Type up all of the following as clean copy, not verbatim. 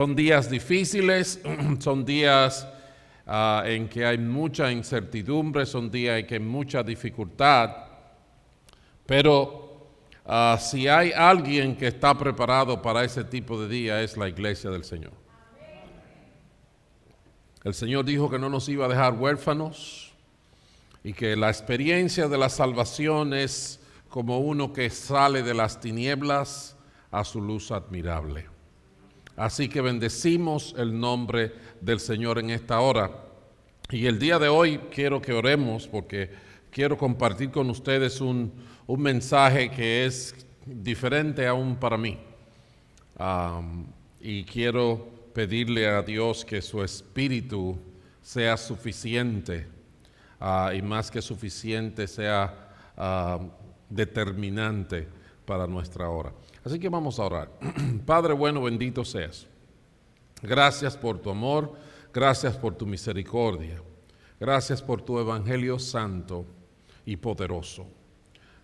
Son días difíciles, son días en que hay mucha incertidumbre, son días en que hay mucha dificultad, pero si hay alguien que está preparado para ese tipo de día es la iglesia del Señor. El Señor dijo que no nos iba a dejar huérfanos y que la experiencia de la salvación es como uno que sale de las tinieblas a su luz admirable. Así que bendecimos el nombre del Señor en esta hora. Y el día de hoy quiero que oremos porque quiero compartir con ustedes un mensaje que es diferente aún para mí. Y quiero pedirle a Dios que su espíritu sea suficiente y más que suficiente sea determinante para nuestra hora. Así que vamos a orar. Padre bueno, bendito seas. Gracias por tu amor, gracias por tu misericordia, gracias por tu evangelio santo y poderoso.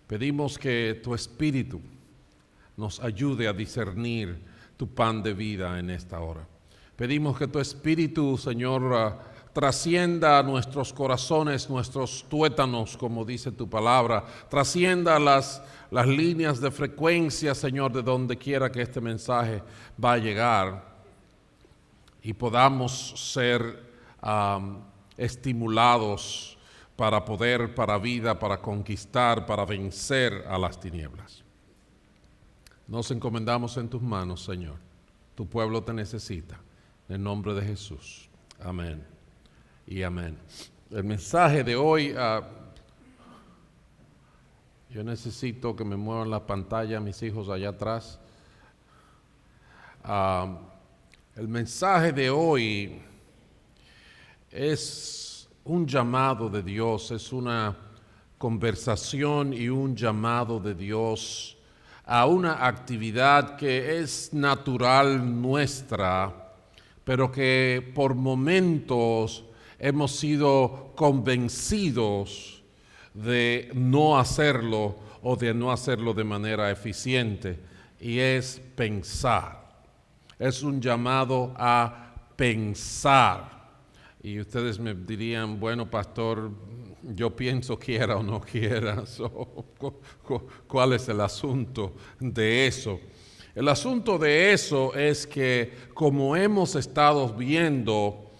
Pedimos que tu espíritu nos ayude a discernir tu pan de vida en esta hora. Pedimos que tu espíritu, Señor, trascienda nuestros corazones, nuestros tuétanos, como dice tu palabra, trascienda las líneas de frecuencia, Señor, de donde quiera que este mensaje va a llegar y podamos ser estimulados para poder, para vida, para conquistar, para vencer a las tinieblas. Nos encomendamos en tus manos, Señor. Tu pueblo te necesita. En el nombre de Jesús. Amén y amén. El mensaje de hoy, yo necesito que me muevan la pantalla mis hijos allá atrás. El mensaje de hoy es un llamado de Dios, es una conversación y un llamado de Dios a una actividad que es natural nuestra, pero que por momentos hemos sido convencidos de no hacerlo o de no hacerlo de manera eficiente, y es pensar. Es un llamado a pensar. Y ustedes me dirían, bueno, pastor, yo pienso quiera o no quiera, ¿cuál es el asunto de eso? El asunto de eso es que, como hemos estado viendo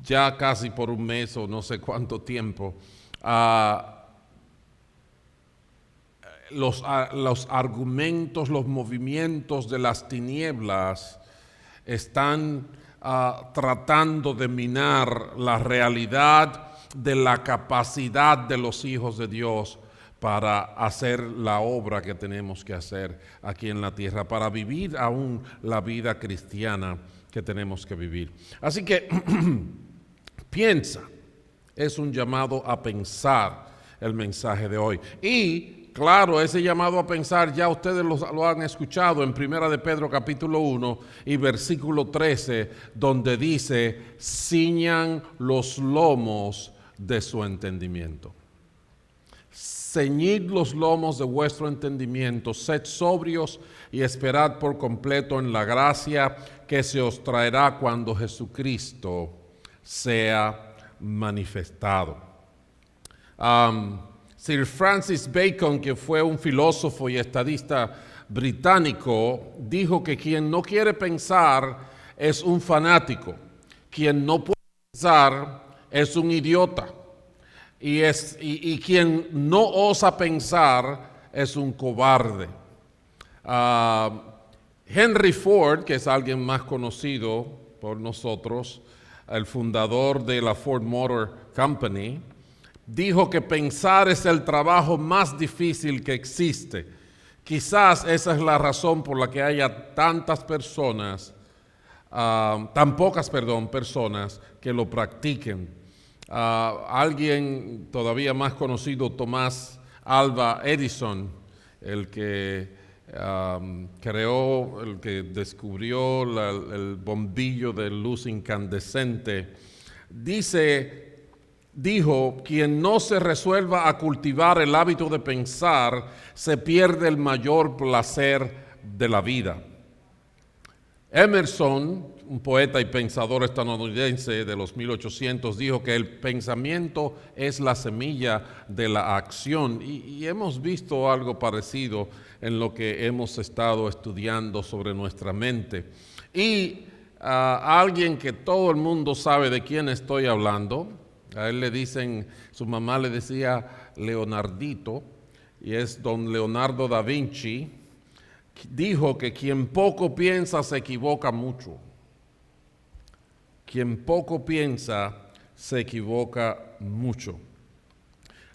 ya casi por un mes o no sé cuánto tiempo, los argumentos, los movimientos de las tinieblas están tratando de minar la realidad de la capacidad de los hijos de Dios para hacer la obra que tenemos que hacer aquí en la tierra, para vivir aún la vida cristiana que tenemos que vivir. Así que piensa, es un llamado a pensar el mensaje de hoy. Y claro, ese llamado a pensar ya ustedes lo han escuchado en 1 de Pedro capítulo 1 y versículo 13, donde dice, ciñan los lomos de su entendimiento. Ceñid los lomos de vuestro entendimiento, sed sobrios y esperad por completo en la gracia que se os traerá cuando Jesucristo sea manifestado. Sir Francis Bacon, que fue un filósofo y estadista británico, dijo que quien no quiere pensar es un fanático, quien no puede pensar es un idiota, y quien no osa pensar es un cobarde. Henry Ford, que es alguien más conocido por nosotros, el fundador de la Ford Motor Company, dijo que pensar es el trabajo más difícil que existe. Quizás esa es la razón por la que haya tantas personas, tan pocas personas que lo practiquen. Alguien todavía más conocido, Thomas Alva Edison, el que creó, el que descubrió el bombillo de luz incandescente, dijo, quien no se resuelva a cultivar el hábito de pensar, se pierde el mayor placer de la vida. Emerson, un poeta y pensador estadounidense de los 1800, dijo que el pensamiento es la semilla de la acción, y hemos visto algo parecido en lo que hemos estado estudiando sobre nuestra mente. Y alguien que todo el mundo sabe de quién estoy hablando, a él le dicen, su mamá le decía Leonardito, y es don Leonardo da Vinci, dijo que quien poco piensa se equivoca mucho. Quien poco piensa se equivoca mucho.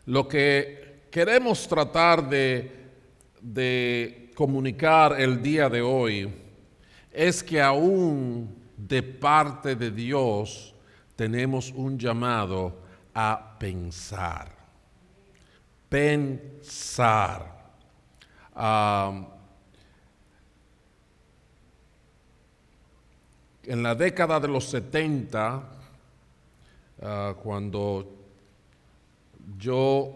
Lo que queremos tratar de comunicar el día de hoy es que aún de parte de Dios tenemos un llamado a pensar. Pensar. En la década de los 70, cuando yo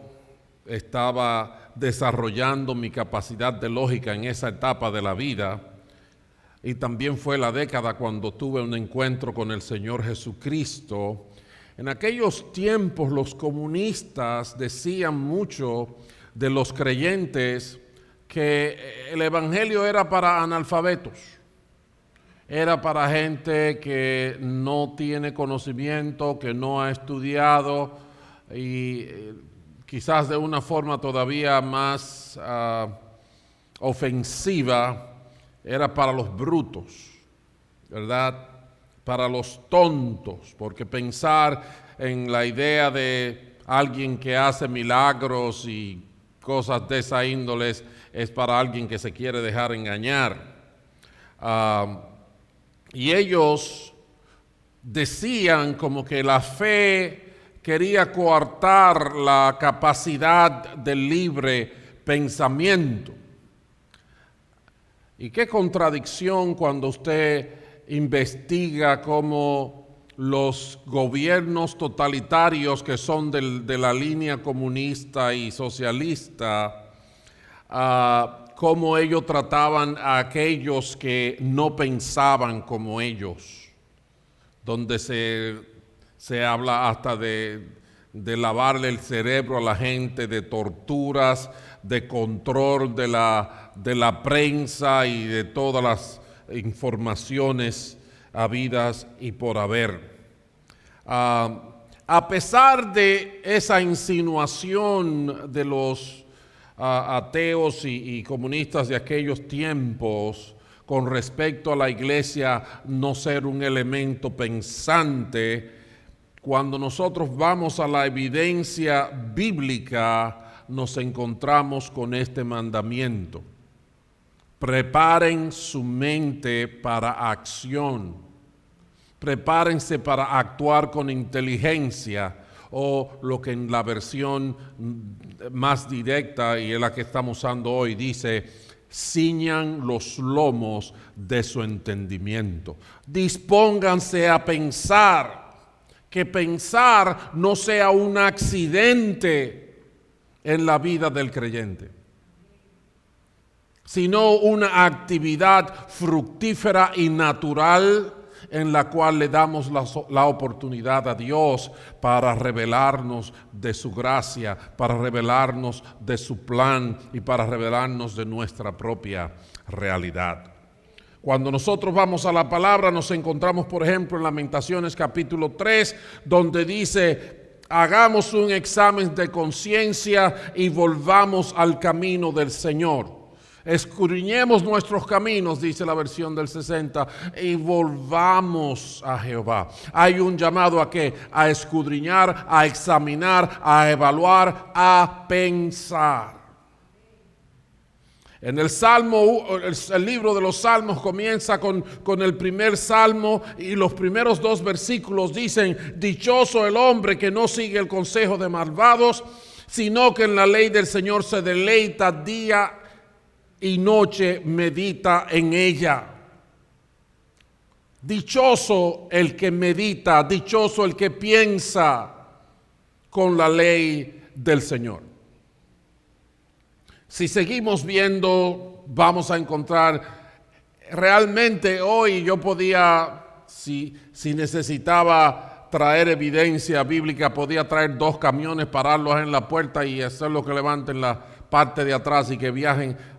estaba desarrollando mi capacidad de lógica en esa etapa de la vida, y también fue la década cuando tuve un encuentro con el Señor Jesucristo, en aquellos tiempos los comunistas decían mucho de los creyentes que el evangelio era para analfabetos. Era para gente que no tiene conocimiento, que no ha estudiado y quizás de una forma todavía más ofensiva, era para los brutos, ¿verdad? Para los tontos, porque pensar en la idea de alguien que hace milagros y cosas de esa índole es para alguien que se quiere dejar engañar. Y ellos decían como que la fe quería coartar la capacidad del libre pensamiento. Y qué contradicción cuando usted investiga cómo los gobiernos totalitarios que son de la línea comunista y socialista, cómo ellos trataban a aquellos que no pensaban como ellos, donde se habla hasta de lavarle el cerebro a la gente, de torturas, de control de la prensa y de todas las informaciones habidas y por haber. A pesar de esa insinuación de los ateos y comunistas de aquellos tiempos con respecto a la iglesia no ser un elemento pensante, cuando nosotros vamos a la evidencia bíblica nos encontramos con este mandamiento: preparen su mente para acción, prepárense para actuar con inteligencia, o lo que en la versión más directa y es la que estamos usando hoy dice: ciñan los lomos de su entendimiento. Dispónganse a pensar, que pensar no sea un accidente en la vida del creyente, sino una actividad fructífera y natural en la cual le damos la oportunidad a Dios para revelarnos de su gracia, para revelarnos de su plan y para revelarnos de nuestra propia realidad. Cuando nosotros vamos a la palabra nos encontramos, por ejemplo, en Lamentaciones capítulo 3, donde dice: hagamos un examen de conciencia y volvamos al camino del Señor. Escudriñemos nuestros caminos, dice la versión del 60, y volvamos a Jehová. Hay un llamado a ¿qué? A escudriñar, a examinar, a evaluar, a pensar. En el Salmo, el libro de los Salmos comienza con el primer salmo, y los primeros 2 versículos dicen: dichoso el hombre que no sigue el consejo de malvados, sino que en la ley del Señor se deleita día y noche, medita en ella. Dichoso el que medita, dichoso el que piensa con la ley del Señor. Si seguimos viendo, vamos a encontrar realmente hoy yo podía, si necesitaba traer evidencia bíblica, podía traer 2 camiones, pararlos en la puerta y hacerlo que levanten la parte de atrás y que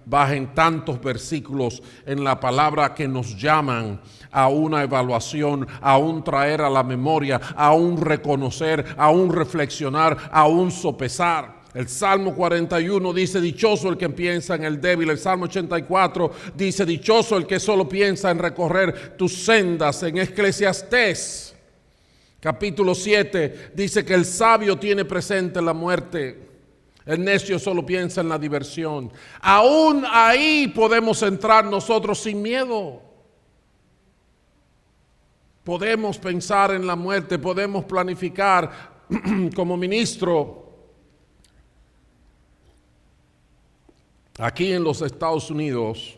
bajen tantos versículos en la palabra que nos llaman a una evaluación, a un traer a la memoria, a un reconocer, a un reflexionar, a un sopesar. El Salmo 41 dice: dichoso el que piensa en el débil. El Salmo 84 dice: dichoso el que solo piensa en recorrer tus sendas. En Eclesiastés capítulo 7 dice que el sabio tiene presente la muerte. El necio solo piensa en la diversión. Aún ahí podemos entrar nosotros sin miedo. Podemos pensar en la muerte, podemos planificar. Como ministro aquí en los Estados Unidos,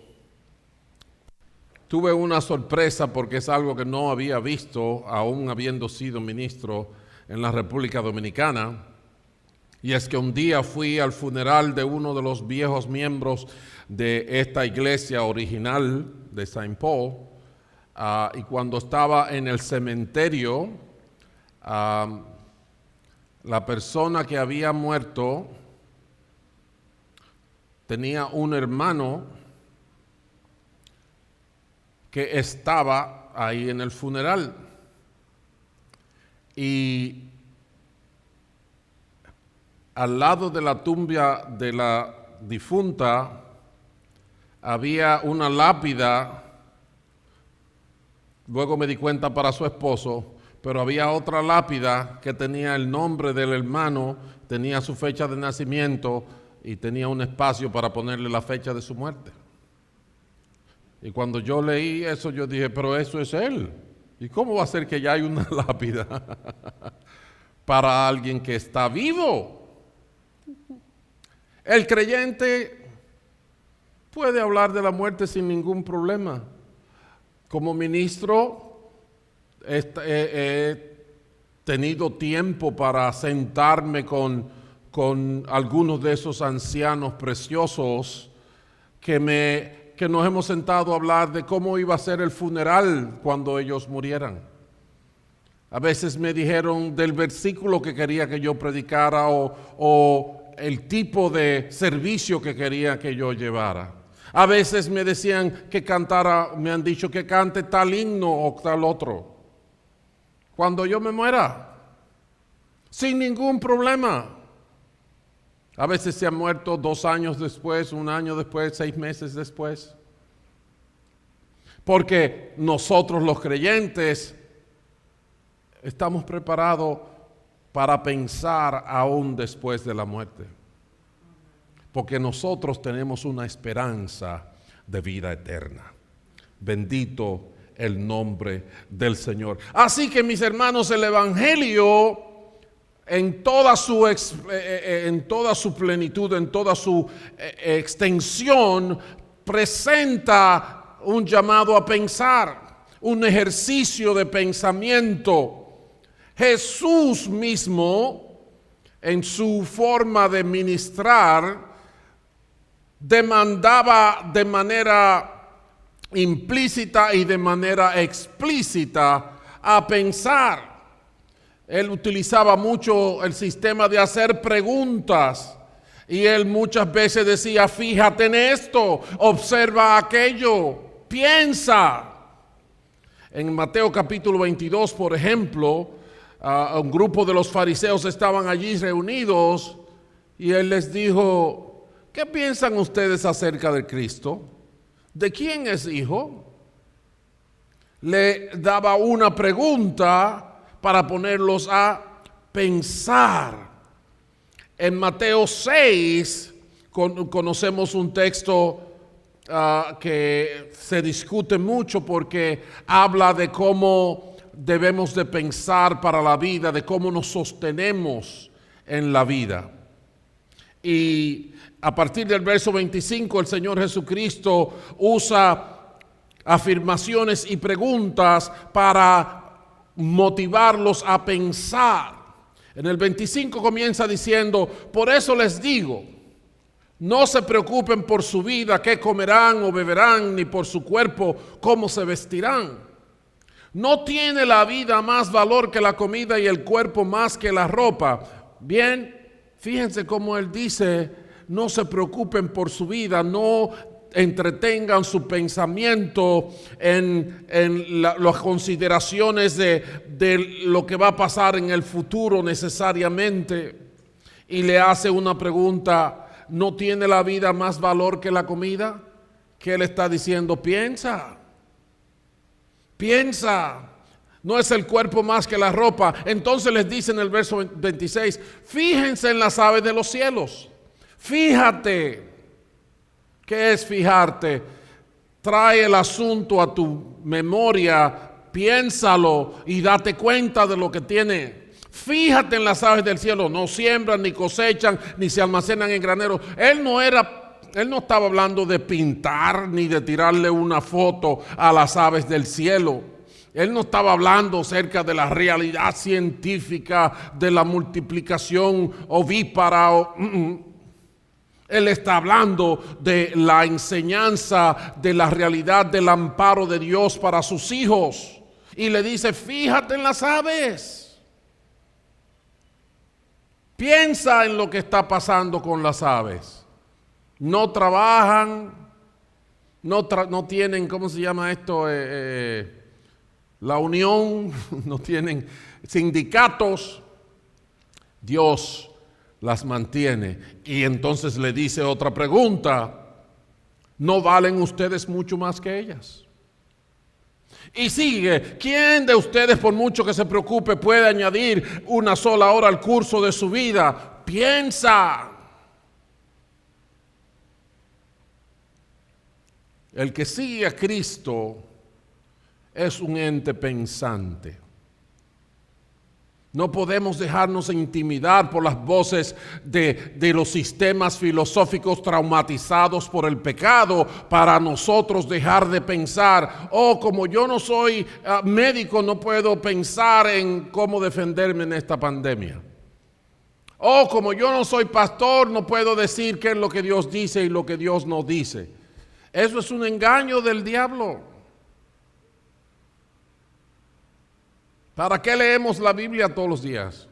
tuve una sorpresa porque es algo que no había visto, aún habiendo sido ministro en la República Dominicana. Y es que un día fui al funeral de uno de los viejos miembros de esta iglesia original de Saint Paul, y cuando estaba en el cementerio, la persona que había muerto tenía un hermano que estaba ahí en el funeral. Y al lado de la tumba de la difunta había una lápida. Luego me di cuenta para su esposo, pero había otra lápida que tenía el nombre del hermano, tenía su fecha de nacimiento y tenía un espacio para ponerle la fecha de su muerte. Y cuando yo leí eso, yo dije, pero eso es él. ¿Y cómo va a ser que ya hay una lápida para alguien que está vivo? El creyente puede hablar de la muerte sin ningún problema. Como ministro he tenido tiempo para sentarme con algunos de esos ancianos preciosos que nos hemos sentado a hablar de cómo iba a ser el funeral cuando ellos murieran. A veces me dijeron del versículo que quería que yo predicara o el tipo de servicio que quería que yo llevara. A veces me decían que cantara, me han dicho que cante tal himno o tal otro. Cuando yo me muera, sin ningún problema. A veces se han muerto 2 años después, 1 año después, 6 meses después. Porque nosotros los creyentes estamos preparados para pensar aún después de la muerte. Porque nosotros tenemos una esperanza de vida eterna. Bendito el nombre del Señor. Así que, mis hermanos, el Evangelio en toda su plenitud, en toda su extensión, presenta un llamado a pensar, un ejercicio de pensamiento. Jesús mismo, en su forma de ministrar, demandaba de manera implícita y de manera explícita a pensar. Él utilizaba mucho el sistema de hacer preguntas y él muchas veces decía: fíjate en esto, observa aquello, piensa. En Mateo capítulo 22, por ejemplo, un grupo de los fariseos estaban allí reunidos y él les dijo: ¿qué piensan ustedes acerca de Cristo? ¿De quién es hijo? Le daba una pregunta para ponerlos a pensar. En Mateo 6 conocemos un texto que se discute mucho porque habla de cómo debemos de pensar para la vida, de cómo nos sostenemos en la vida. Y a partir del verso 25 el Señor Jesucristo usa afirmaciones y preguntas para motivarlos a pensar. En el 25 comienza diciendo: por eso les digo, No se preocupen por su vida, qué comerán o beberán, ni por su cuerpo, cómo se vestirán. ¿No tiene la vida más valor que la comida y el cuerpo más que la ropa? Bien, fíjense cómo él dice, no se preocupen por su vida, no entretengan su pensamiento en las consideraciones de lo que va a pasar en el futuro necesariamente. Y le hace una pregunta, ¿no tiene la vida más valor que la comida? ¿Qué le está diciendo? Piensa. ¿No es el cuerpo más que la ropa? Entonces les dice en el verso 26, fíjense en las aves de los cielos. Fíjate. ¿Qué es fijarte? Trae el asunto a tu memoria, piénsalo y date cuenta de lo que tiene. Fíjate en las aves del cielo, no siembran, ni cosechan, ni se almacenan en graneros. Él no estaba hablando de pintar ni de tirarle una foto a las aves del cielo. Él no estaba hablando acerca de la realidad científica de la multiplicación ovípara. Él está hablando de la enseñanza de la realidad del amparo de Dios para sus hijos. Y le dice, fíjate en las aves. Piensa en lo que está pasando con las aves. No trabajan, no tienen, ¿cómo se llama esto? La unión, no tienen sindicatos. Dios las mantiene. Y entonces le dice otra pregunta, ¿no valen ustedes mucho más que ellas? Y sigue, ¿quién de ustedes, por mucho que se preocupe, puede añadir una sola hora al curso de su vida? Piensa. El que sigue a Cristo es un ente pensante. No podemos dejarnos intimidar por las voces de los sistemas filosóficos traumatizados por el pecado para nosotros dejar de pensar, como yo no soy médico, no puedo pensar en cómo defenderme en esta pandemia. Como yo no soy pastor, no puedo decir qué es lo que Dios dice y lo que Dios no dice. Eso es un engaño del diablo. ¿Para qué leemos la Biblia todos los días?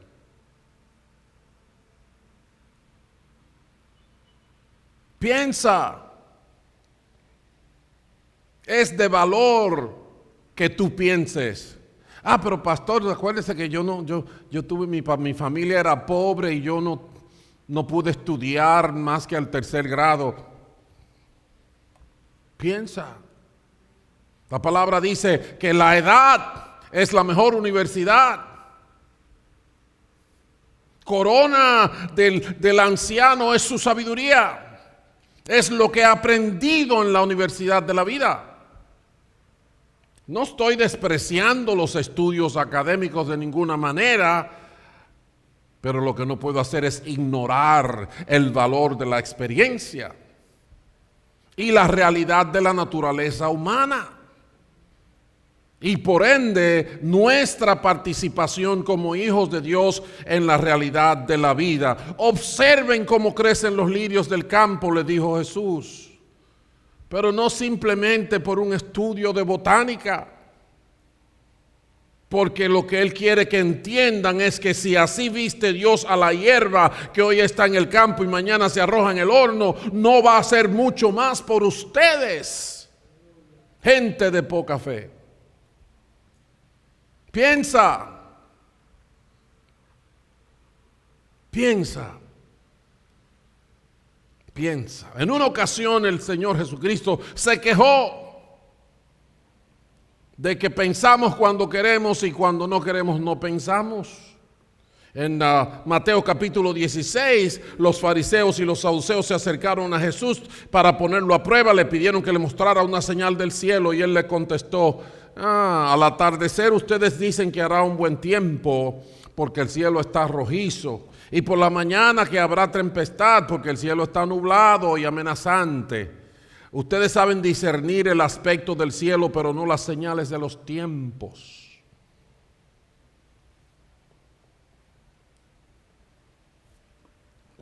Piensa. Es de valor que tú pienses. Pero pastor, acuérdese que yo tuve mi familia era pobre y yo no pude estudiar más que al 3er grado. Piensa. La palabra dice que la edad es la mejor universidad. Corona del anciano es su sabiduría. Es lo que ha aprendido en la universidad de la vida. No estoy despreciando los estudios académicos de ninguna manera, pero lo que no puedo hacer es ignorar el valor de la experiencia y la realidad de la naturaleza humana. Y por ende, nuestra participación como hijos de Dios en la realidad de la vida. Observen cómo crecen los lirios del campo, le dijo Jesús. Pero no simplemente por un estudio de botánica. Porque lo que Él quiere que entiendan es que si así viste Dios a la hierba que hoy está en el campo y mañana se arroja en el horno, no va a hacer mucho más por ustedes, gente de poca fe. Piensa. En una ocasión el Señor Jesucristo se quejó de que pensamos cuando queremos y cuando no queremos no pensamos. En Mateo capítulo 16, los fariseos y los saduceos se acercaron a Jesús para ponerlo a prueba. Le pidieron que le mostrara una señal del cielo y Él le contestó, al atardecer ustedes dicen que hará un buen tiempo porque el cielo está rojizo, y por la mañana que habrá tempestad porque el cielo está nublado y amenazante. Ustedes saben discernir el aspecto del cielo, pero no las señales de los tiempos.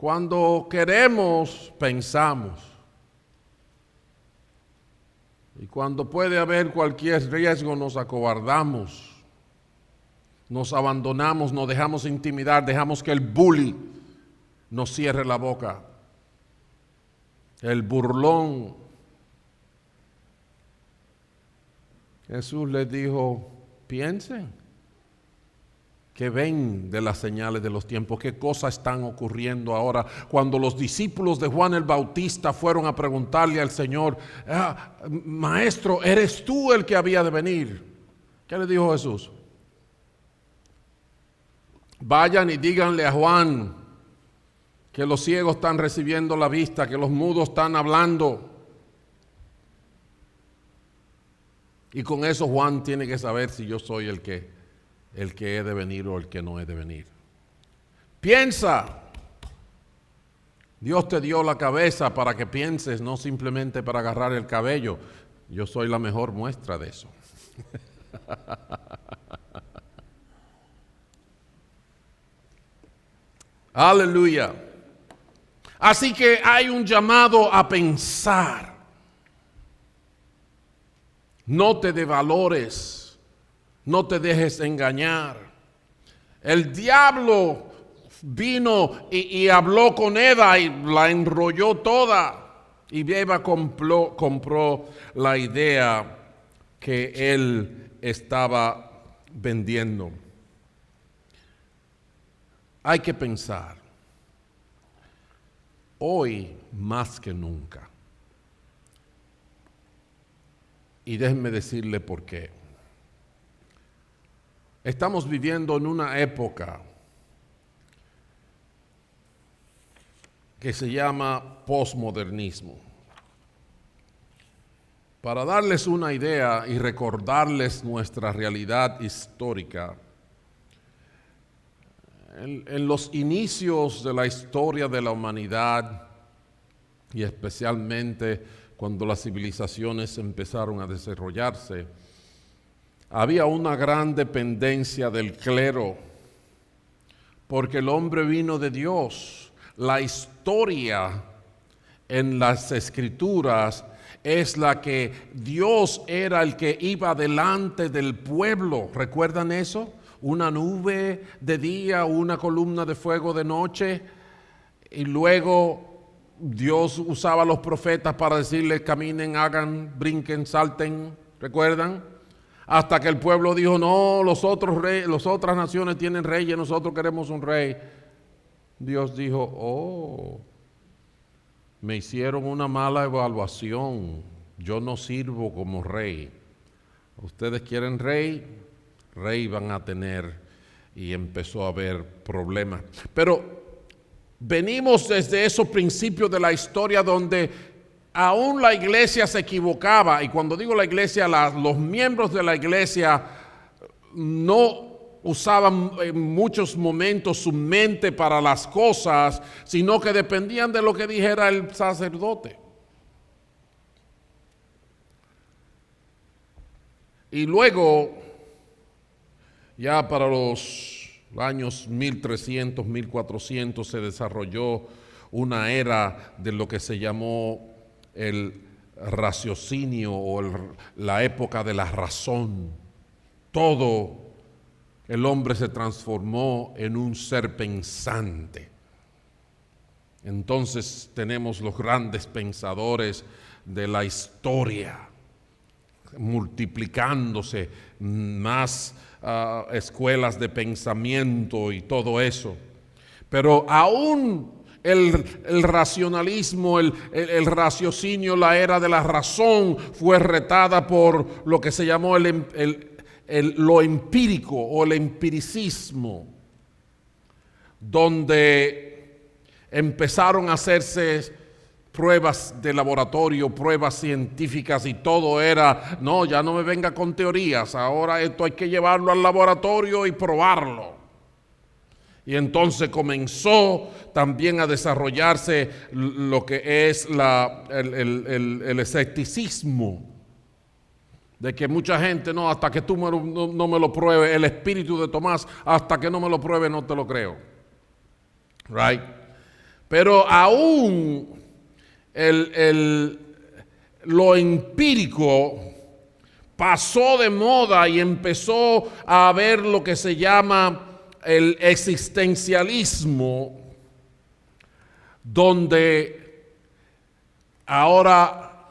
Cuando queremos, pensamos. Y cuando puede haber cualquier riesgo, nos acobardamos. Nos abandonamos, nos dejamos intimidar, dejamos que el bully nos cierre la boca. El burlón. Jesús les dijo, piensen, que ven de las señales de los tiempos, qué cosas están ocurriendo ahora. Cuando los discípulos de Juan el Bautista fueron a preguntarle al Señor, Maestro, ¿eres tú el que había de venir? ¿Qué le dijo Jesús? Vayan y díganle a Juan que los ciegos están recibiendo la vista, que los mudos están hablando. Y con eso Juan tiene que saber si yo soy el que he de venir o el que no he de venir. Piensa. Dios te dio la cabeza para que pienses, no simplemente para agarrar el cabello. Yo soy la mejor muestra de eso. Aleluya. Así que hay un llamado a pensar. No te devalores, no te dejes engañar. El diablo vino y habló con Eva y la enrolló toda. Y Eva compró la idea que él estaba vendiendo. Hay que pensar, hoy más que nunca. Y déjenme decirle por qué. Estamos viviendo en una época que se llama posmodernismo. Para darles una idea y recordarles nuestra realidad histórica, en los inicios de la historia de la humanidad y especialmente cuando las civilizaciones empezaron a desarrollarse, había una gran dependencia del clero, porque el hombre vino de Dios. La historia en las Escrituras es la que Dios era el que iba delante del pueblo. ¿Recuerdan eso? Una nube de día, una columna de fuego de noche, y luego Dios usaba a los profetas para decirles caminen, hagan, brinquen, salten. ¿Recuerdan? Hasta que el pueblo dijo, no, las otras naciones tienen reyes, nosotros queremos un rey. Dios dijo, me hicieron una mala evaluación, yo no sirvo como rey. Ustedes quieren rey van a tener, y empezó a haber problemas. Pero venimos desde esos principios de la historia donde aún la iglesia se equivocaba, y cuando digo la iglesia, los miembros de la iglesia no usaban en muchos momentos su mente para las cosas, sino que dependían de lo que dijera el sacerdote. Y luego, ya para los años 1300, 1400, se desarrolló una era de lo que se llamó el raciocinio o la época de la razón. Todo el hombre se transformó en un ser pensante. Entonces tenemos los grandes pensadores de la historia, multiplicándose más escuelas de pensamiento y todo eso. Pero aún el racionalismo, el raciocinio, la era de la razón fue retada por lo que se llamó lo empírico o el empiricismo, donde empezaron a hacerse pruebas de laboratorio, pruebas científicas, y todo era, no, ya no me venga con teorías, ahora esto hay que llevarlo al laboratorio y probarlo. Y entonces comenzó también a desarrollarse lo que es el escepticismo, de que mucha gente, no, hasta que tú no me lo pruebes, el espíritu de Tomás, hasta que no me lo pruebe no te lo creo. Right? Pero aún lo empírico pasó de moda y empezó a haber lo que se llama el existencialismo, donde ahora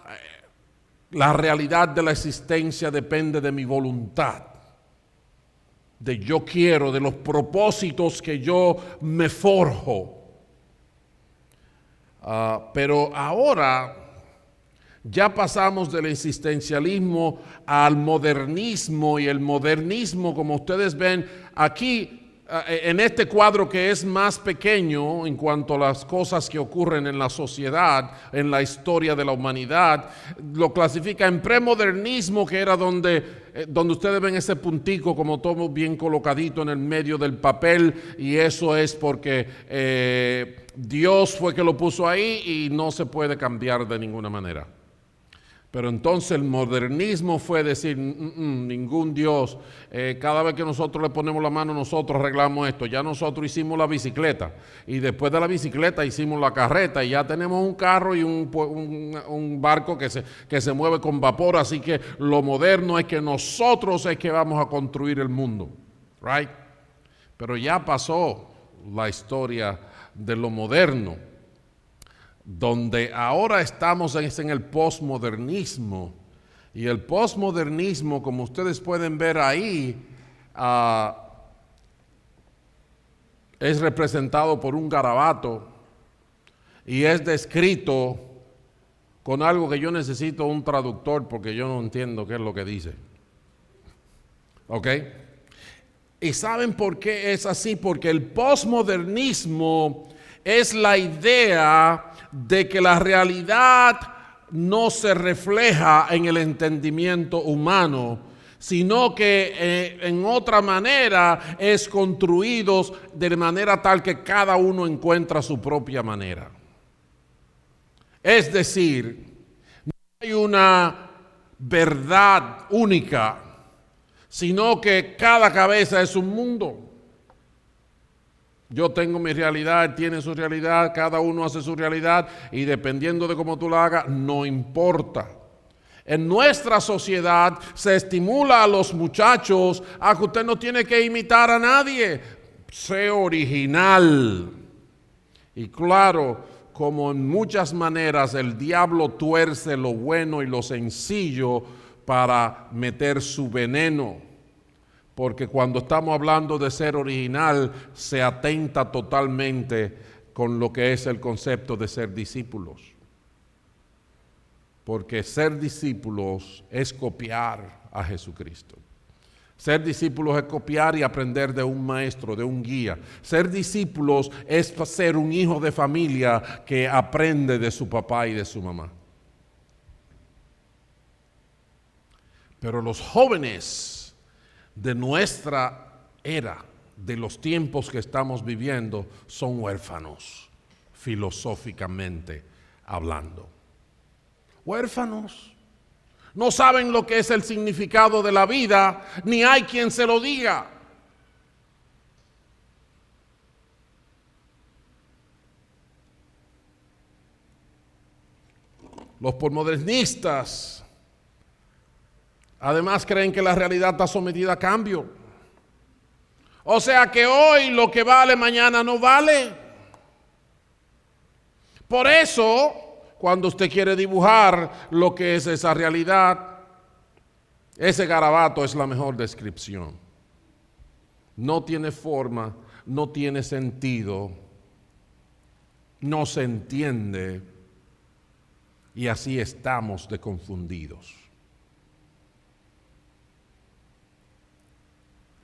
la realidad de la existencia depende de mi voluntad, de yo quiero, de los propósitos que yo me forjo. Pero ahora ya pasamos del existencialismo al modernismo, y el modernismo, como ustedes ven aquí en este cuadro que es más pequeño en cuanto a las cosas que ocurren en la sociedad, en la historia de la humanidad, lo clasifica en premodernismo, que era donde ustedes ven ese puntico como todo bien colocadito en el medio del papel, y eso es porque Dios fue que lo puso ahí y no se puede cambiar de ninguna manera. Pero entonces el modernismo fue decir, ningún Dios, cada vez que nosotros le ponemos la mano, nosotros arreglamos esto. Ya nosotros hicimos la bicicleta, y después de la bicicleta hicimos la carreta, y ya tenemos un carro y un barco que se mueve con vapor. Así que lo moderno es que nosotros es que vamos a construir el mundo, right? Pero ya pasó la historia de lo moderno. Donde ahora estamos es en el posmodernismo, y el posmodernismo, como ustedes pueden ver ahí, es representado por un garabato y es descrito con algo que yo necesito un traductor porque yo no entiendo qué es lo que dice. ¿Ok? ¿Y saben por qué es así? Porque el posmodernismo es la idea de que la realidad no se refleja en el entendimiento humano, sino que en otra manera es construido de manera tal que cada uno encuentra su propia manera. Es decir, no hay una verdad única, sino que cada cabeza es un mundo. Yo tengo mi realidad, él tiene su realidad, cada uno hace su realidad, y dependiendo de cómo tú la hagas, no importa. En nuestra sociedad se estimula a los muchachos a que usted no tiene que imitar a nadie, sé original. Y claro, como en muchas maneras el diablo tuerce lo bueno y lo sencillo para meter su veneno. Porque cuando estamos hablando de ser original, se atenta totalmente con lo que es el concepto de ser discípulos. Porque ser discípulos es copiar a Jesucristo. Ser discípulos es copiar y aprender de un maestro, de un guía. Ser discípulos es ser un hijo de familia que aprende de su papá y de su mamá. Pero los jóvenes de nuestra era, de los tiempos que estamos viviendo, son huérfanos, filosóficamente hablando. Huérfanos. No saben lo que es el significado de la vida, ni hay quien se lo diga. Los posmodernistas además creen que la realidad está sometida a cambio. O sea que hoy lo que vale mañana no vale. Por eso, cuando usted quiere dibujar lo que es esa realidad, ese garabato es la mejor descripción. No tiene forma, no tiene sentido, no se entiende, y así estamos de confundidos.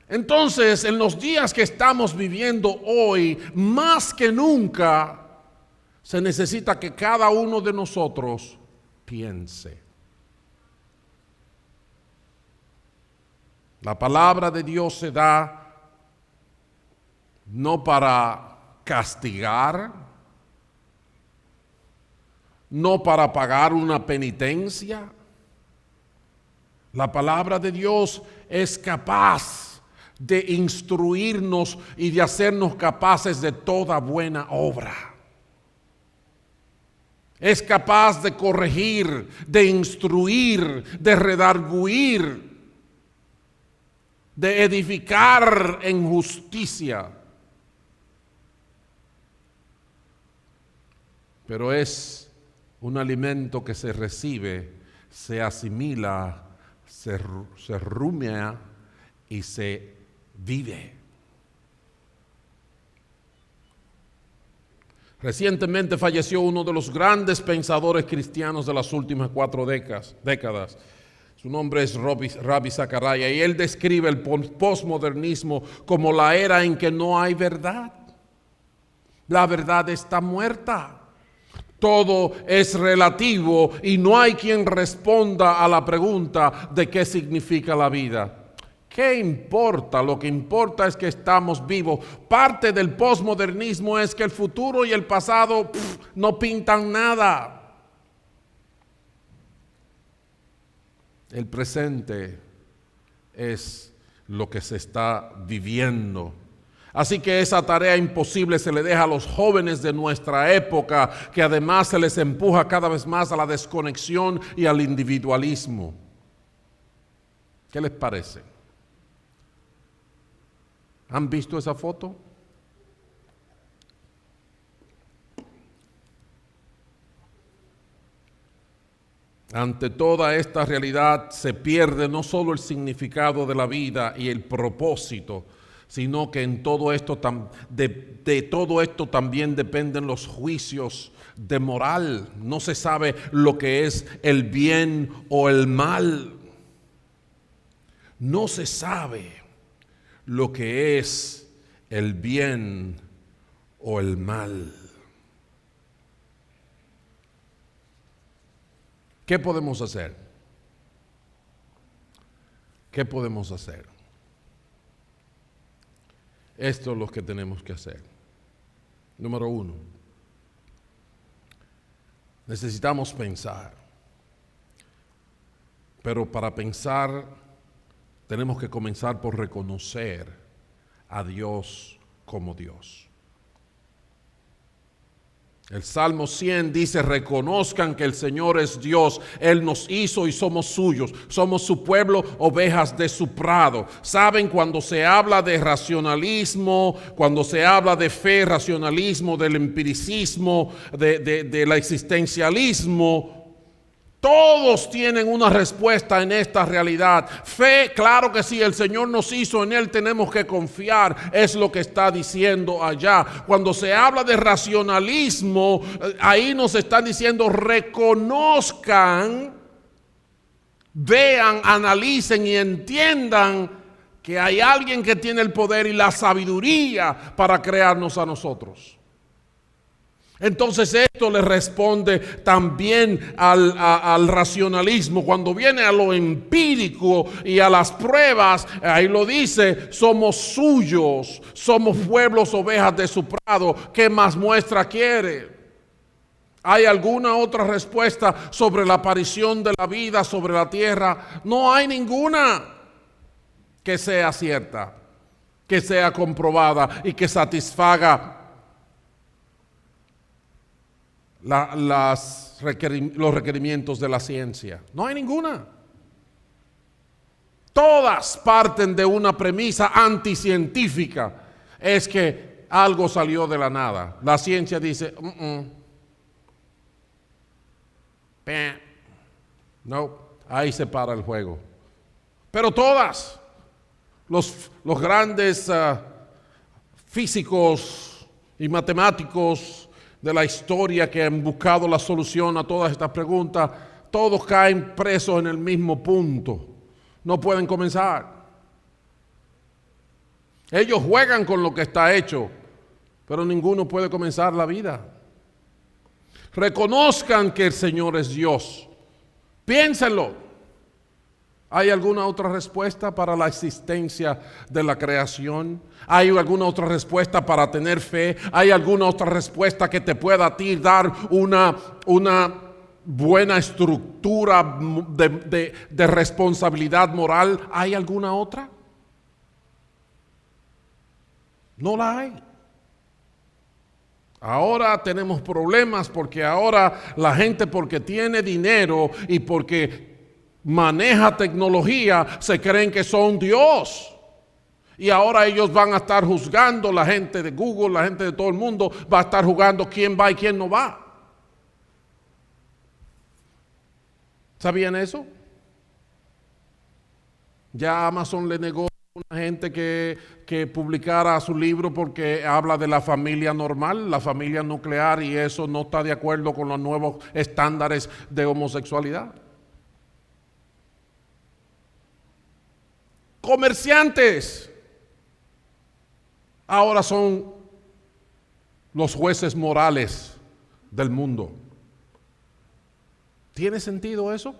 Entonces, en los días que estamos viviendo hoy, más que nunca, se necesita que cada uno de nosotros piense. La palabra de Dios se da no para castigar, no para pagar una penitencia. La palabra de Dios es capaz de instruirnos y de hacernos capaces de toda buena obra. Es capaz de corregir, de instruir, de redarguir, de edificar en justicia. Pero es un alimento que se recibe, se asimila, se rumea y se vive. Recientemente falleció uno de los grandes pensadores cristianos de las últimas 4 décadas. Su nombre es Ravi Zacharias, y él describe el posmodernismo como la era en que no hay verdad. La verdad está muerta. Todo es relativo y no hay quien responda a la pregunta de qué significa la vida. ¿Qué importa? Lo que importa es que estamos vivos. Parte del posmodernismo es que el futuro y el pasado no pintan nada. El presente es lo que se está viviendo. Así que esa tarea imposible se le deja a los jóvenes de nuestra época, que además se les empuja cada vez más a la desconexión y al individualismo. ¿Qué les parece? ¿Han visto esa foto? Ante toda esta realidad se pierde no solo el significado de la vida y el propósito, sino que en todo esto de todo esto también dependen los juicios de moral. No se sabe lo que es el bien o el mal. No se sabe lo que es el bien o el mal. ¿Qué podemos hacer? ¿Qué podemos hacer? Esto es lo que tenemos que hacer. Número 1, necesitamos pensar. Pero para pensar tenemos que comenzar por reconocer a Dios como Dios. El Salmo 100 dice: reconozcan que el Señor es Dios, Él nos hizo y somos suyos, somos su pueblo, ovejas de su prado. Saben, cuando se habla de racionalismo, cuando se habla de fe, racionalismo, del empiricismo, del existencialismo, todos tienen una respuesta en esta realidad. Fe, claro que sí, el Señor nos hizo, en Él tenemos que confiar, es lo que está diciendo allá. Cuando se habla de racionalismo, ahí nos están diciendo: reconozcan, vean, analicen y entiendan que hay alguien que tiene el poder y la sabiduría para crearnos a nosotros. Entonces esto le responde también al racionalismo. Cuando viene a lo empírico y a las pruebas, ahí lo dice: somos suyos, somos pueblos, ovejas de su prado. ¿Qué más muestra quiere? ¿Hay alguna otra respuesta sobre la aparición de la vida sobre la tierra? No hay ninguna que sea cierta, que sea comprobada y que satisfaga los requerimientos de la ciencia. No hay ninguna. Todas parten de una premisa anticientífica: es que algo salió de la nada. La ciencia dice: no, ahí se para el juego. Pero todas, los grandes físicos y matemáticos de la historia que han buscado la solución a todas estas preguntas, todos caen presos en el mismo punto. No pueden comenzar. Ellos juegan con lo que está hecho, pero ninguno puede comenzar la vida. Reconozcan que el Señor es Dios. Piénsenlo. ¿Hay alguna otra respuesta para la existencia de la creación? ¿Hay alguna otra respuesta para tener fe? ¿Hay alguna otra respuesta que te pueda a ti dar una buena estructura de responsabilidad moral? ¿Hay alguna otra? No la hay. Ahora tenemos problemas porque ahora la gente, porque tiene dinero y porque maneja tecnología, se creen que son Dios. Y ahora ellos van a estar juzgando, la gente de Google, la gente de todo el mundo va a estar juzgando quién va y quién no va. ¿Sabían eso? Ya Amazon le negó a una gente que publicara su libro porque habla de la familia normal, la familia nuclear, y eso no está de acuerdo con los nuevos estándares de homosexualidad. Comerciantes ahora son los jueces morales del mundo. ¿Tiene sentido eso?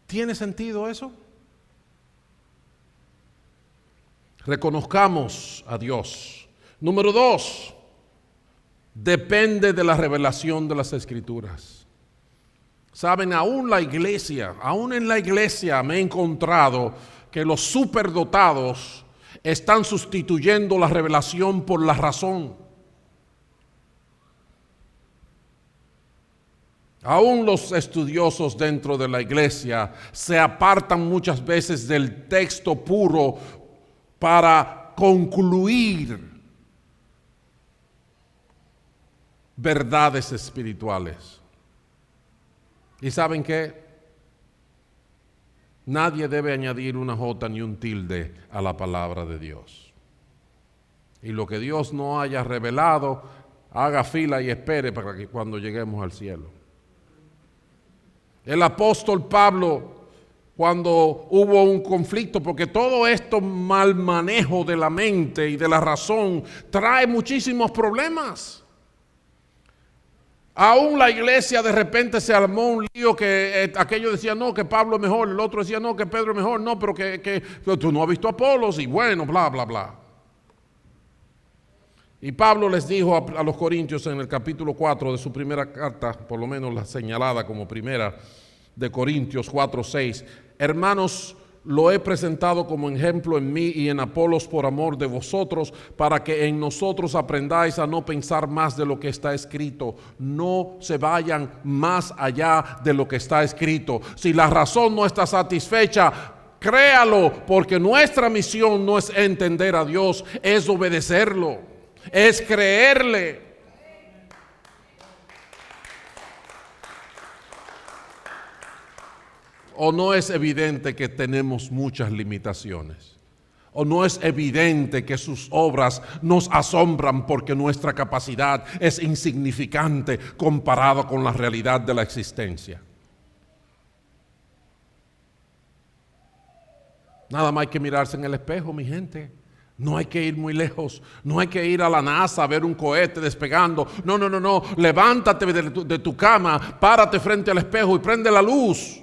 ¿Tiene sentido eso? Reconozcamos a Dios. Número 2, depende de la revelación de las Escrituras. Saben, aún en la iglesia me he encontrado que los superdotados están sustituyendo la revelación por la razón. Aún los estudiosos dentro de la iglesia se apartan muchas veces del texto puro para concluir verdades espirituales. ¿Y saben qué? Nadie debe añadir una jota ni un tilde a la palabra de Dios. Y lo que Dios no haya revelado, haga fila y espere para que cuando lleguemos al cielo. El apóstol Pablo, cuando hubo un conflicto, porque todo esto mal manejo de la mente y de la razón trae muchísimos problemas. Aún la iglesia de repente se armó un lío que aquello decía no, que Pablo es mejor, el otro decía no, que Pedro es mejor, no, pero que tú no has visto a Apolos y bueno, bla, bla, bla. Y Pablo les dijo a los corintios en el capítulo 4 de su primera carta, por lo menos la señalada como primera de Corintios 4:6, hermanos, lo he presentado como ejemplo en mí y en Apolos por amor de vosotros, para que en nosotros aprendáis a no pensar más de lo que está escrito. No se vayan más allá de lo que está escrito. Si la razón no está satisfecha, créalo, porque nuestra misión no es entender a Dios, es obedecerlo, es creerle. ¿O no es evidente que tenemos muchas limitaciones? ¿O no es evidente que sus obras nos asombran porque nuestra capacidad es insignificante comparada con la realidad de la existencia? Nada más hay que mirarse en el espejo, mi gente. No hay que ir muy lejos, no hay que ir a la NASA a ver un cohete despegando. No. Levántate de tu cama, párate frente al espejo y prende la luz.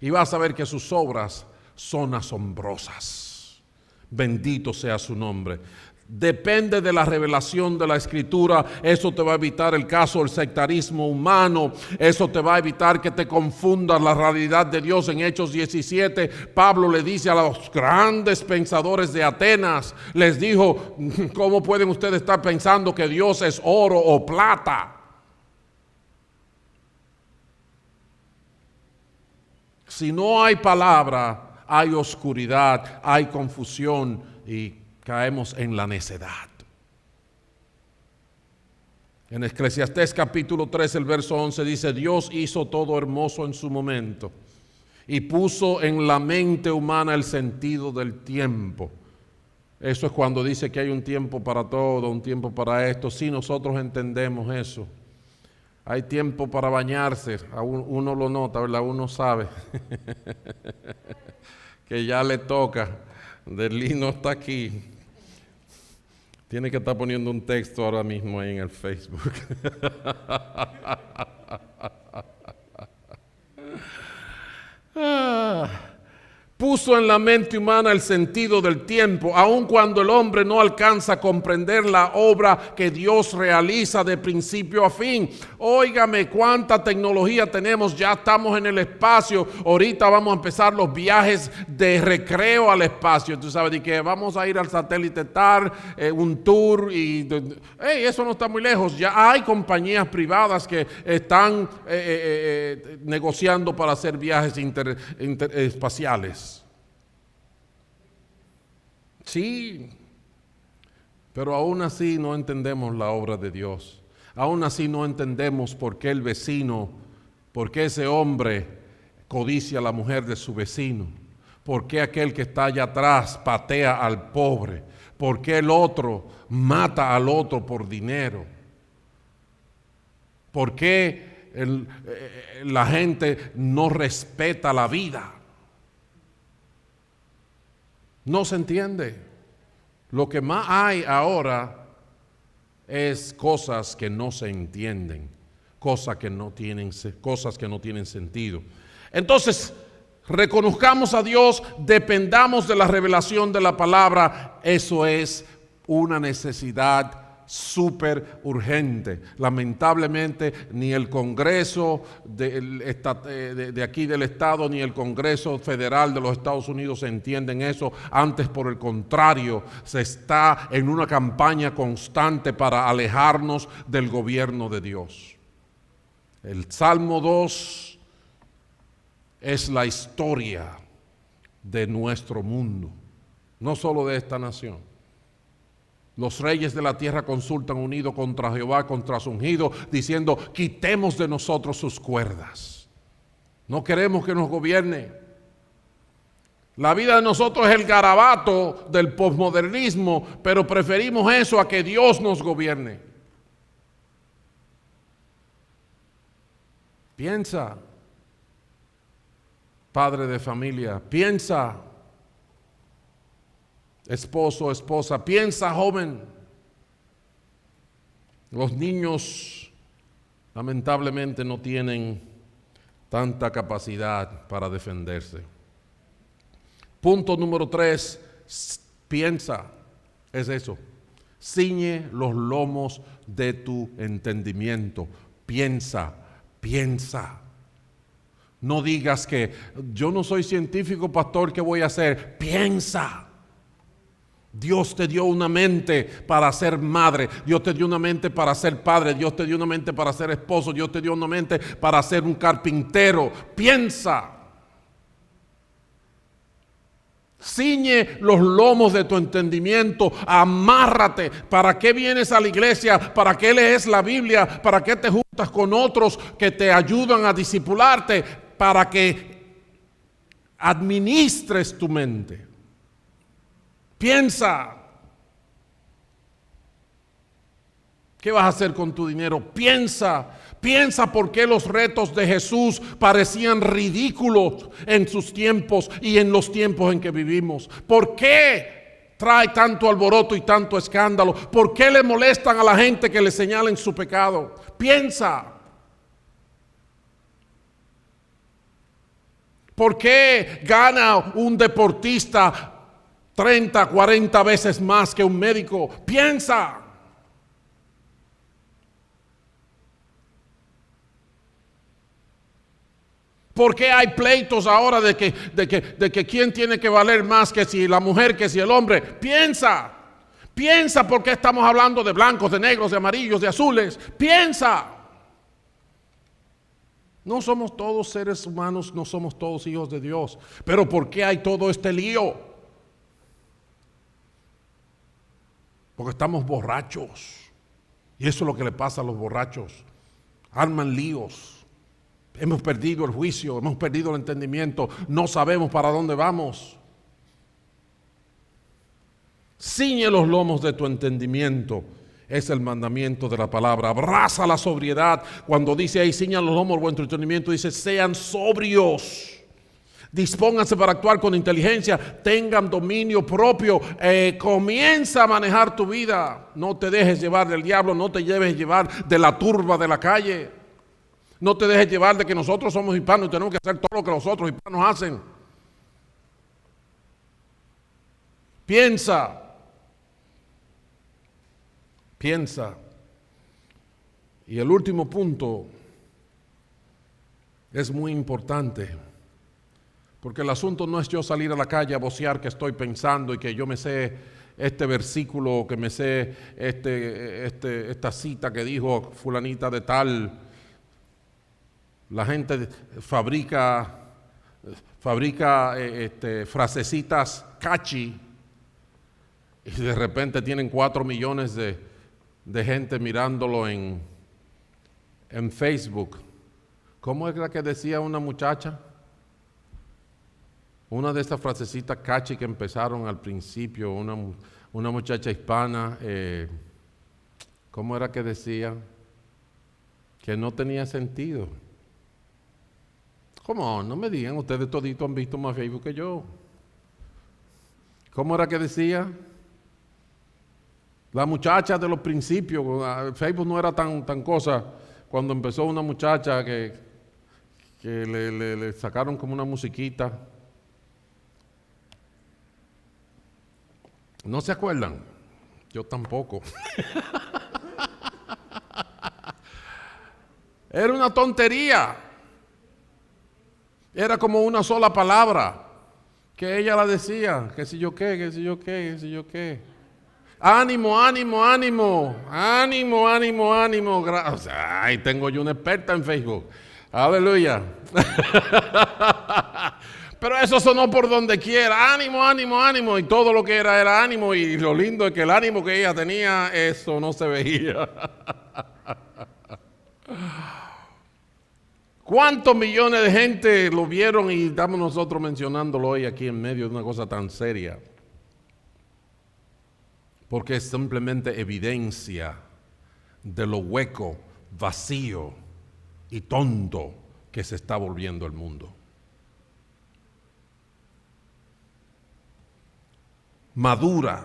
Y vas a ver que sus obras son asombrosas. Bendito sea su nombre. Depende de la revelación de la Escritura. Eso te va a evitar el caso del sectarismo humano. Eso te va a evitar que te confundas la realidad de Dios. En Hechos 17, Pablo le dice a los grandes pensadores de Atenas, les dijo, ¿cómo pueden ustedes estar pensando que Dios es oro o plata? Si no hay palabra, hay oscuridad, hay confusión y caemos en la necedad. En Eclesiastés capítulo 3, el verso 11 dice, Dios hizo todo hermoso en su momento y puso en la mente humana el sentido del tiempo. Eso es cuando dice que hay un tiempo para todo, un tiempo para esto. Sí, nosotros entendemos eso. Hay tiempo para bañarse, uno lo nota, ¿verdad? Uno sabe que ya le toca. Delino está aquí. Tiene que estar poniendo un texto ahora mismo ahí en el Facebook. puso en la mente humana el sentido del tiempo, aun cuando el hombre no alcanza a comprender la obra que Dios realiza de principio a fin. Óigame, cuánta tecnología tenemos, ya estamos en el espacio, ahorita vamos a empezar los viajes de recreo al espacio. Tú sabes de que vamos a ir al satélite TAR, un tour, y eso no está muy lejos. Ya hay compañías privadas que están negociando para hacer viajes espaciales. Sí, pero aún así no entendemos la obra de Dios. Aún así no entendemos por qué el vecino, por qué ese hombre codicia a la mujer de su vecino, por qué aquel que está allá atrás patea al pobre, por qué el otro mata al otro por dinero, por qué la gente no respeta la vida. No se entiende. Lo que más hay ahora es cosas que no se entienden, cosas que no tienen sentido. Entonces, reconozcamos a Dios, dependamos de la revelación de la palabra. Eso es una necesidad súper urgente. Lamentablemente ni el Congreso de aquí del Estado ni el Congreso Federal de los Estados Unidos entienden eso. Antes, por el contrario, se está en una campaña constante para alejarnos del gobierno de Dios. El Salmo 2 es la historia de nuestro mundo, no solo de esta nación. Los reyes de la tierra consultan unidos contra Jehová, contra su ungido, diciendo: quitemos de nosotros sus cuerdas. No queremos que nos gobierne. La vida de nosotros es el garabato del posmodernismo, pero preferimos eso a que Dios nos gobierne. Piensa, padre de familia, piensa, esposo, esposa, piensa, joven. Los niños lamentablemente no tienen tanta capacidad para defenderse. Punto número 3, piensa, es eso. Ciñe los lomos de tu entendimiento. Piensa, piensa. No digas que yo no soy científico, pastor, ¿qué voy a hacer? Piensa. Dios te dio una mente para ser madre, Dios te dio una mente para ser padre, Dios te dio una mente para ser esposo, Dios te dio una mente para ser un carpintero. Piensa. Ciñe los lomos de tu entendimiento, amárrate. ¿Para qué vienes a la iglesia? ¿Para qué lees la Biblia? ¿Para qué te juntas con otros que te ayudan a discipularte? Para que administres tu mente. Piensa. ¿Qué vas a hacer con tu dinero? Piensa. Piensa por qué los retos de Jesús parecían ridículos en sus tiempos y en los tiempos en que vivimos. ¿Por qué trae tanto alboroto y tanto escándalo? ¿Por qué le molestan a la gente que le señalen su pecado? Piensa. ¿Por qué gana un deportista 30, 40 veces más que un médico? Piensa. ¿Por qué hay pleitos ahora de que quién tiene que valer más, que si la mujer, que si el hombre? Piensa. Piensa por qué estamos hablando de blancos, de negros, de amarillos, de azules. Piensa. No somos todos seres humanos, no somos todos hijos de Dios. Pero ¿por qué hay todo este lío? Porque estamos borrachos. Y eso es lo que le pasa a los borrachos. Arman líos. Hemos perdido el juicio, hemos perdido el entendimiento. No sabemos para dónde vamos. Ciñe los lomos de tu entendimiento. Es el mandamiento de la palabra. Abraza la sobriedad. Cuando dice ahí, ciñan los lomos de vuestro entendimiento, dice: sean sobrios. Dispónganse para actuar con inteligencia, tengan dominio propio, comienza a manejar tu vida. No te dejes llevar del diablo, no te dejes llevar de la turba de la calle. No te dejes llevar de que nosotros somos hispanos y tenemos que hacer todo lo que los otros hispanos hacen. Piensa. Piensa. Y el último punto es muy importante, porque el asunto no es yo salir a la calle a vocear que estoy pensando y que yo me sé este versículo, que me sé esta cita que dijo fulanita de tal. La gente fabrica frasecitas catchy y de repente tienen 4 millones de gente mirándolo en Facebook. ¿Cómo es la que decía una muchacha? Una de estas frasecitas catchy que empezaron al principio, una muchacha hispana, ¿cómo era que decía? Que no tenía sentido. ¿Cómo? No me digan, ustedes toditos han visto más Facebook que yo. ¿Cómo era que decía? La muchacha de los principios, Facebook no era tan cosa, cuando empezó una muchacha que le sacaron como una musiquita. ¿No se acuerdan? Yo tampoco. Era una tontería. Era como una sola palabra que ella la decía, que si yo qué, que si yo qué, que si yo qué. Ánimo, ánimo, ánimo, ánimo, ánimo, ánimo. Ay, tengo yo una experta en Facebook. Aleluya. Pero eso sonó por donde quiera. Ánimo, ánimo, ánimo. Y todo lo que era ánimo. Y lo lindo es que el ánimo que ella tenía, eso no se veía. ¿Cuántos millones de gente lo vieron y estamos nosotros mencionándolo hoy aquí en medio de una cosa tan seria? Porque es simplemente evidencia de lo hueco, vacío y tonto que se está volviendo el mundo. Madura.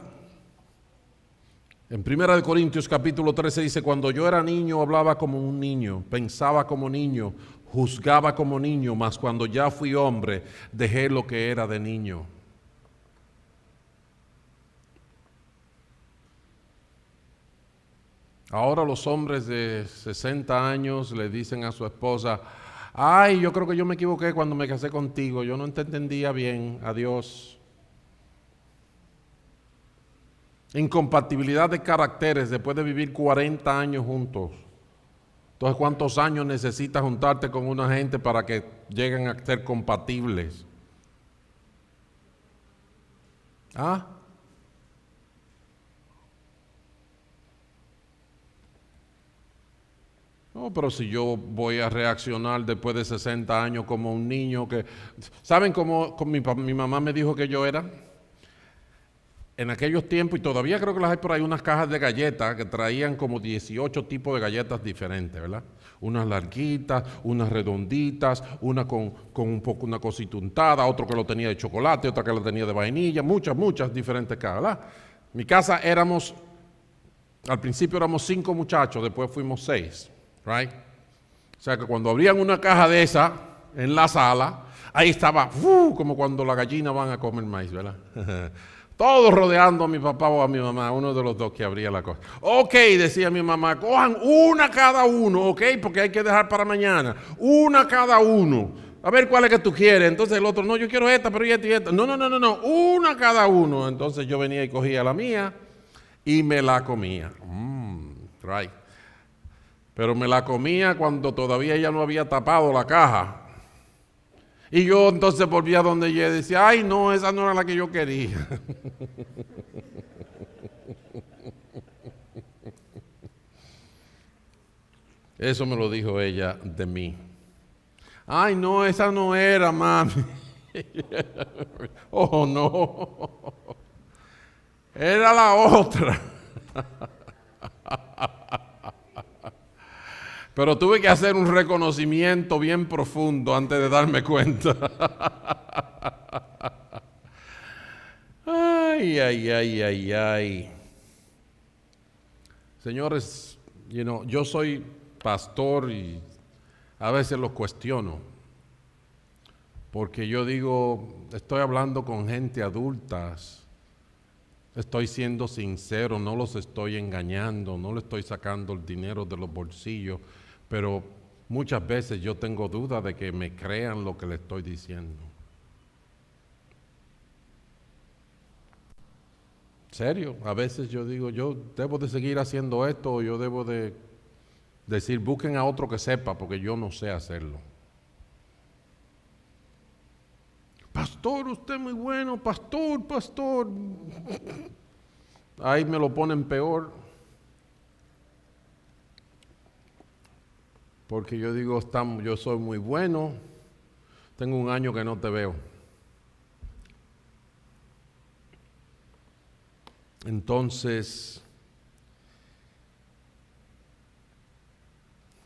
En 1 Corintios capítulo 13 dice, cuando yo era niño hablaba como un niño, pensaba como niño, juzgaba como niño, mas cuando ya fui hombre dejé lo que era de niño. Ahora los hombres de 60 años le dicen a su esposa, ay, yo creo que yo me equivoqué cuando me casé contigo, yo no te entendía bien, adiós. Incompatibilidad de caracteres después de vivir 40 años juntos. Entonces, ¿cuántos años necesitas juntarte con una gente para que lleguen a ser compatibles? ¿Ah? No, pero si yo voy a reaccionar después de 60 años como un niño que... ¿Saben cómo mi mamá me dijo que yo era? En aquellos tiempos, y todavía creo que las hay por ahí, unas cajas de galletas que traían como 18 tipos de galletas diferentes, ¿verdad? Unas larguitas, unas redonditas, una con un poco una cosita untada, otro que lo tenía de chocolate, otra que lo tenía de vainilla, muchas diferentes cajas, ¿verdad? Mi casa al principio éramos 5 muchachos, después fuimos 6, right? O sea que cuando abrían una caja de esa en la sala, ahí estaba, como cuando las gallinas van a comer maíz, ¿verdad? Todos rodeando a mi papá o a mi mamá, uno de los dos que abría la cosa. Ok, decía mi mamá, cojan una cada uno, ok, porque hay que dejar para mañana. Una cada uno. A ver cuál es que tú quieres. Entonces el otro, no, yo quiero esta, pero y esta y esta. No, una cada uno. Entonces yo venía y cogía la mía y me la comía. Right. Pero me la comía cuando todavía ella no había tapado la caja. Y yo entonces volvía donde ella decía, ay no, esa no era la que yo quería. Eso me lo dijo ella de mí. Ay no, esa no era, mami. Oh no. Era la otra. Pero tuve que hacer un reconocimiento bien profundo antes de darme cuenta. Ay. Señores, yo soy pastor y a veces los cuestiono. Porque yo digo, estoy hablando con gente adultas Estoy siendo sincero, no los estoy engañando, no le estoy sacando el dinero de los bolsillos, pero muchas veces yo tengo duda de que me crean lo que le estoy diciendo. ¿Serio? A veces yo digo, yo debo de seguir haciendo esto o yo debo de decir, busquen a otro que sepa porque yo no sé hacerlo. Pastor, usted es muy bueno, pastor. Ahí me lo ponen peor. Porque yo digo, yo soy muy bueno, tengo un año que no te veo. Entonces,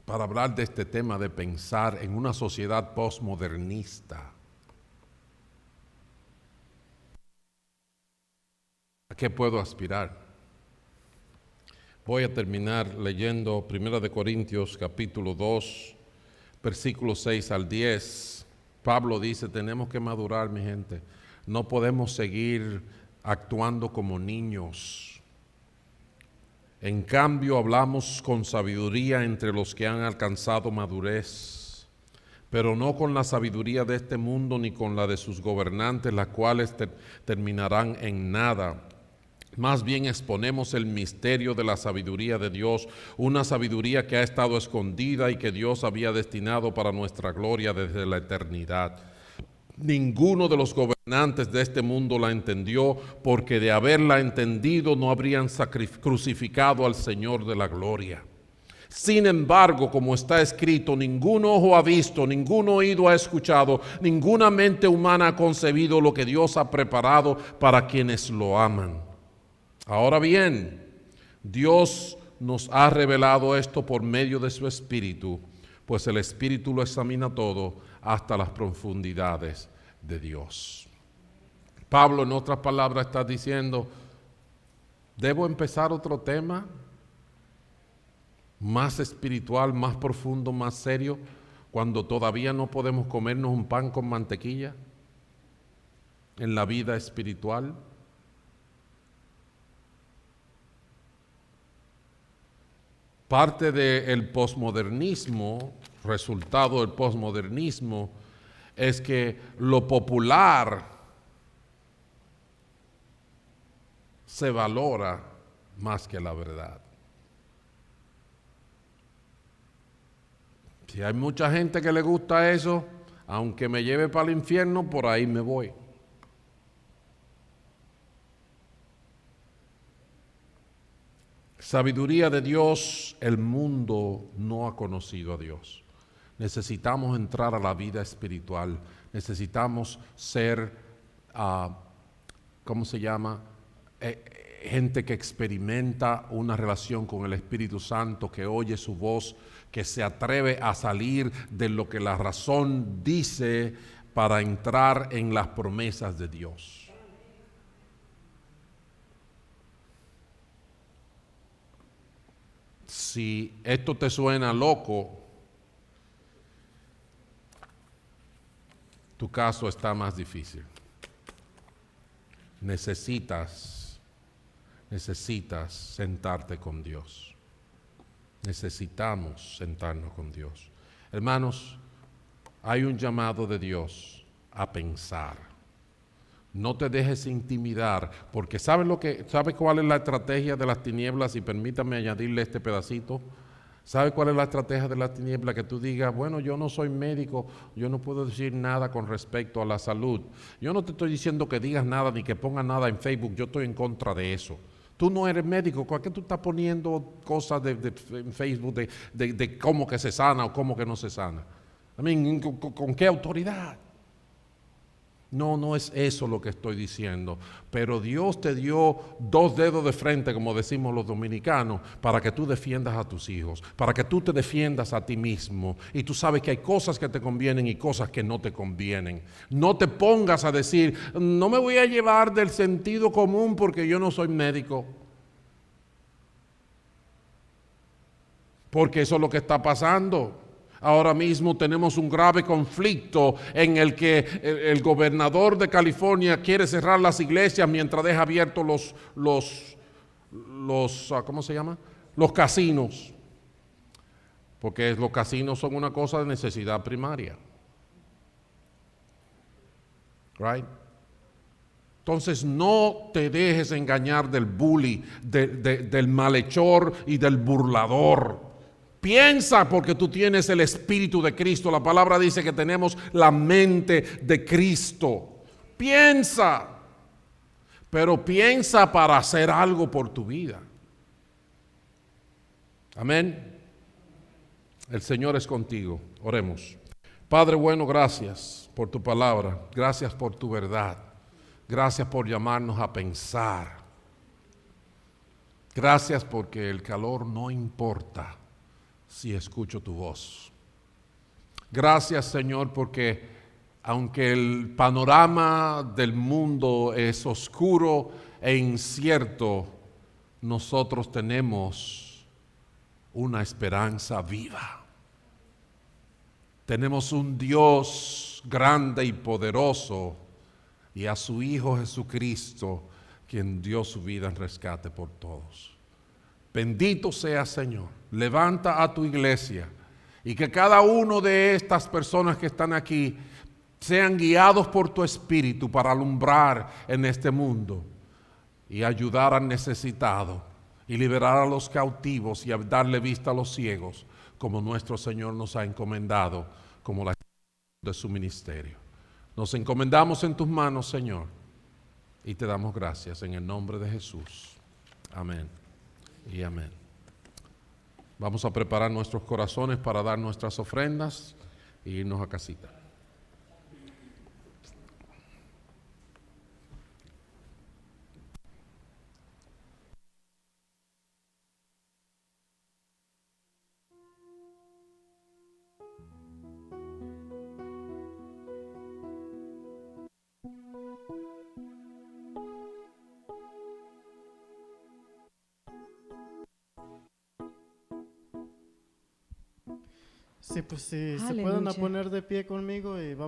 para hablar de este tema de pensar en una sociedad postmodernista, ¿a qué puedo aspirar? Voy a terminar leyendo 1 Corintios capítulo 2, versículos 6 al 10. Pablo dice, tenemos que madurar, mi gente. No podemos seguir actuando como niños. En cambio, hablamos con sabiduría entre los que han alcanzado madurez, pero no con la sabiduría de este mundo ni con la de sus gobernantes, las cuales terminarán en nada. Más bien exponemos el misterio de la sabiduría de Dios, una sabiduría que ha estado escondida y que Dios había destinado para nuestra gloria desde la eternidad. Ninguno de los gobernantes de este mundo la entendió, porque de haberla entendido no habrían crucificado al Señor de la gloria. Sin embargo, como está escrito, ningún ojo ha visto, ningún oído ha escuchado, ninguna mente humana ha concebido lo que Dios ha preparado para quienes lo aman. Ahora bien, Dios nos ha revelado esto por medio de su Espíritu, pues el Espíritu lo examina todo hasta las profundidades de Dios. Pablo, en otras palabras, está diciendo, ¿debo empezar otro tema más espiritual, más profundo, más serio, cuando todavía no podemos comernos un pan con mantequilla en la vida espiritual? Parte del posmodernismo, resultado del posmodernismo, es que lo popular se valora más que la verdad. Si hay mucha gente que le gusta eso, aunque me lleve para el infierno, por ahí me voy. Sabiduría de Dios, el mundo no ha conocido a Dios. Necesitamos entrar a la vida espiritual, necesitamos ser, gente que experimenta una relación con el Espíritu Santo, que oye su voz, que se atreve a salir de lo que la razón dice para entrar en las promesas de Dios. Si esto te suena loco, tu caso está más difícil. Necesitas sentarte con Dios. Necesitamos sentarnos con Dios. Hermanos, hay un llamado de Dios a pensar. No te dejes intimidar, porque ¿sabe cuál es la estrategia de las tinieblas? Y permítame añadirle este pedacito. ¿Sabe cuál es la estrategia de las tinieblas? Que tú digas, bueno, yo no soy médico, yo no puedo decir nada con respecto a la salud. Yo no te estoy diciendo que digas nada ni que pongas nada en Facebook, yo estoy en contra de eso. Tú no eres médico, ¿por qué tú estás poniendo cosas en Facebook de cómo que se sana o cómo que no se sana? ¿Con qué autoridad? No es eso lo que estoy diciendo, pero Dios te dio 2 dedos de frente, como decimos los dominicanos, para que tú defiendas a tus hijos, para que tú te defiendas a ti mismo, y tú sabes que hay cosas que te convienen y cosas que no te convienen. No te pongas a decir, no me voy a llevar del sentido común porque yo no soy médico, porque eso es lo que está pasando. Ahora mismo tenemos un grave conflicto en el que el gobernador de California quiere cerrar las iglesias mientras deja abiertos ¿cómo se llama? Los casinos. Porque los casinos son una cosa de necesidad primaria. Right? Entonces no te dejes engañar del bully, del malhechor y del burlador. Piensa, porque tú tienes el Espíritu de Cristo. La palabra dice que tenemos la mente de Cristo. Piensa, pero piensa para hacer algo por tu vida. Amén. El Señor es contigo. Oremos. Padre bueno, gracias por tu palabra. Gracias por tu verdad. Gracias por llamarnos a pensar. Gracias porque el calor no importa si escucho tu voz. Gracias, Señor, porque aunque el panorama del mundo es oscuro e incierto, nosotros tenemos una esperanza viva. Tenemos un Dios grande y poderoso y a su Hijo Jesucristo, quien dio su vida en rescate por todos. Bendito sea, Señor. Levanta a tu iglesia y que cada uno de estas personas que están aquí sean guiados por tu Espíritu para alumbrar en este mundo y ayudar al necesitado y liberar a los cautivos y darle vista a los ciegos, como nuestro Señor nos ha encomendado como la de su ministerio. Nos encomendamos en tus manos, Señor, y te damos gracias en el nombre de Jesús. Amén y amén. Vamos a preparar nuestros corazones para dar nuestras ofrendas e irnos a casita. Sí, pues sí, se pueden Aleluya. poner de pie conmigo y vamos.